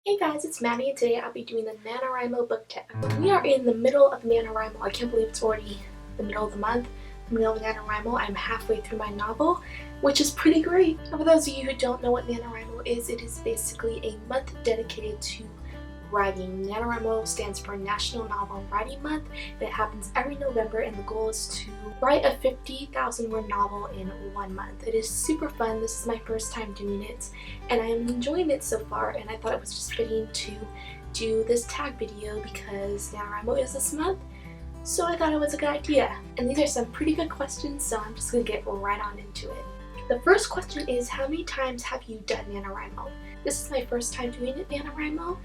Hey guys, it's Maddie and today I'll be doing the NaNoWriMo book tag. We are in the middle of NaNoWriMo. I can't believe it's already the middle of the month. The middle of NaNoWriMo. I'm halfway through my novel, which is pretty great. And for those of you who don't know what NaNoWriMo is, it is basically a month dedicated to writing. NaNoWriMo stands for National Novel Writing Month. It happens every November and the goal is to write a 50,000 word novel in 1 month. It is super fun. This is my first time doing it and I am enjoying it so far, and I thought it was just fitting to do this tag video because NaNoWriMo is this month, so I thought it was a good idea. And these are some pretty good questions, so I'm just going to get right on into it. The first question is, how many times have you done NaNoWriMo? This is my first time doing it NaNoWriMo,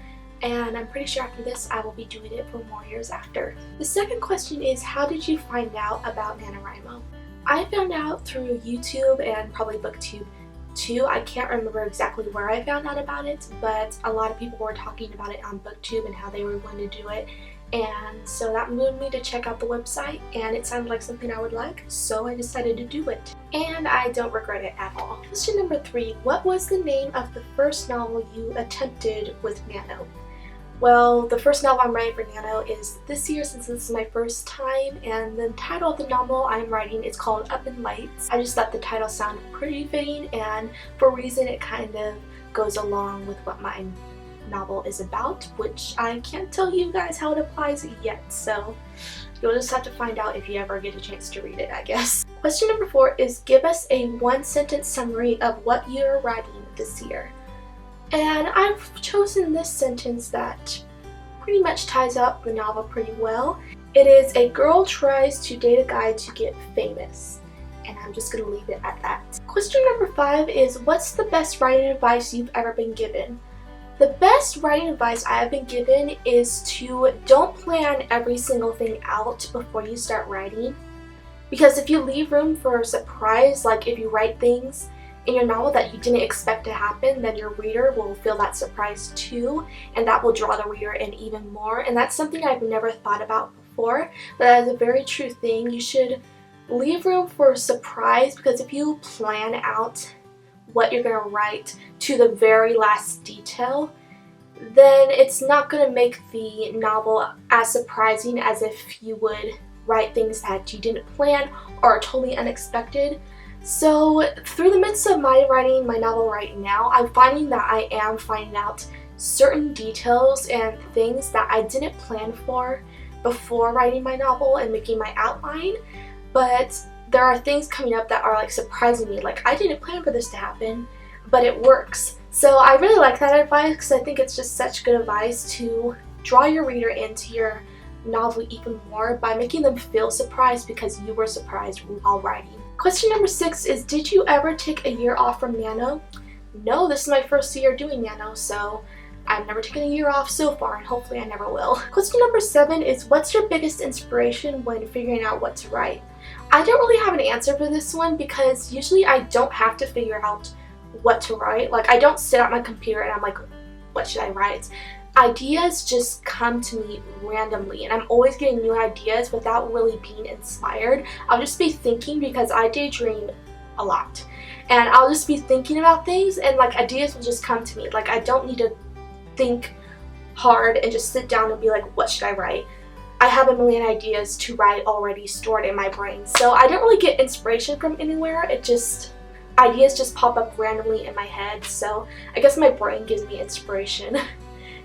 and I'm pretty sure after this I will be doing it for more years after. The second question is, how did you find out about NaNoWriMo? I found out through YouTube and probably BookTube too. I can't remember exactly where I found out about it, but a lot of people were talking about it on BookTube and how they were going to do it, and so that moved me to check out the website, and it sounded like something I would like, so I decided to do it. And I don't regret it at all. Question number 3, what was the name of the first novel you attempted with Nano? Well, the first novel I'm writing for Nano is this year, since this is my first time, and the title of the novel I'm writing is called Up in Lights. I just thought the title sounded pretty fitting, and for a reason it kind of goes along with what my novel is about, which I can't tell you guys how it applies yet, so you'll just have to find out if you ever get a chance to read it, I guess. Question number 4 is, give us a 1-sentence summary of what you're writing this year. And I've chosen this sentence that pretty much ties up the novel pretty well. It is, a girl tries to date a guy to get famous. And I'm just going to leave it at that. Question number 5 is, what's the best writing advice you've ever been given? The best writing advice I have been given is to don't plan every single thing out before you start writing. Because if you leave room for a surprise, like if you write things in your novel that you didn't expect to happen, then your reader will feel that surprise too, and that will draw the reader in even more. And that's something I've never thought about before, but that is a very true thing. You should leave room for a surprise, because if you plan out what you're going to write to the very last detail, then it's not going to make the novel as surprising as if you would write things that you didn't plan or are totally unexpected. So through the midst of my writing my novel right now, I'm finding that I am finding out certain details and things that I didn't plan for before writing my novel and making my outline, but there are things coming up that are like surprising me, like I didn't plan for this to happen, but it works. So I really like that advice because I think it's just such good advice to draw your reader into your novel even more by making them feel surprised because you were surprised while writing. Question number 6 is, did you ever take a year off from Nano? No, this is my first year doing Nano, so I've never taken a year off so far, and hopefully I never will. Question number 7 is, what's your biggest inspiration when figuring out what to write? I don't really have an answer for this one because usually I don't have to figure out what to write. Like, I don't sit at my computer and I'm like, what should I write? Ideas just come to me randomly, and I'm always getting new ideas without really being inspired. I'll just be thinking, because I daydream a lot, and I'll just be thinking about things and like ideas will just come to me. Like, I don't need to think hard and just sit down and be like, what should I write? I have a million ideas to write already stored in my brain, so I don't really get inspiration from anywhere. Ideas just pop up randomly in my head, so I guess my brain gives me inspiration.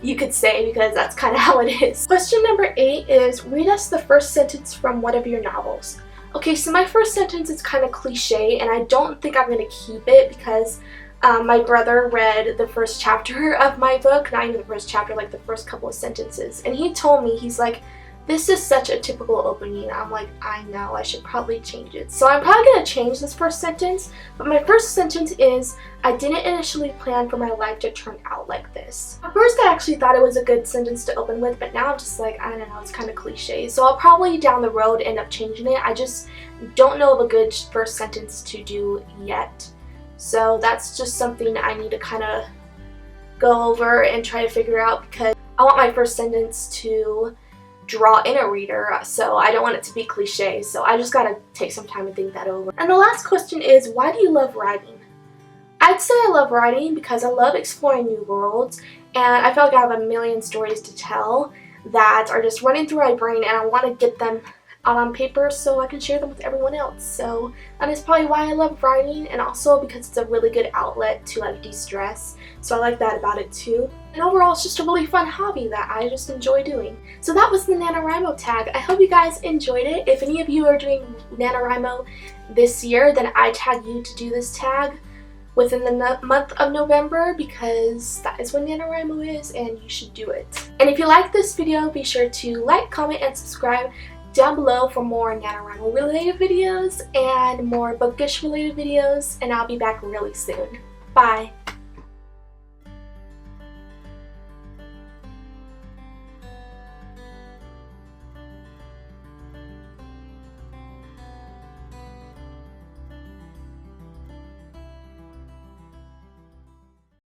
You could say, because that's kind of how it is. Question number 8 is, read us the first sentence from one of your novels. Okay, so my first sentence is kind of cliche, and I don't think I'm going to keep it because my brother read the first chapter of my book, not even the first chapter, like the first couple of sentences, and he told me, he's like, this is such a typical opening. I'm like, I know, I should probably change it. So I'm probably going to change this first sentence, but my first sentence is, I didn't initially plan for my life to turn out like this. At first I actually thought it was a good sentence to open with, but now I'm just like, I don't know, it's kind of cliche. So I'll probably down the road end up changing it. I just don't know of a good first sentence to do yet. So that's just something I need to kind of go over and try to figure out, because I want my first sentence to draw in a reader, so I don't want it to be cliche, so I just gotta take some time to think that over. And the last question is, why do you love writing? I'd say I love writing because I love exploring new worlds, and I feel like I have a million stories to tell that are just running through my brain, and I want to get them out on paper so I can share them with everyone else. So that is probably why I love writing, and also because it's a really good outlet to like de-stress. So I like that about it too. And overall, it's just a really fun hobby that I just enjoy doing. So that was the NaNoWriMo tag. I hope you guys enjoyed it. If any of you are doing NaNoWriMo this year, then I tag you to do this tag within the month of November, because that is when NaNoWriMo is and you should do it. And if you like this video, be sure to like, comment, and subscribe down below for more NaNoWriMo related videos and more bookish related videos, and I'll be back really soon. Bye!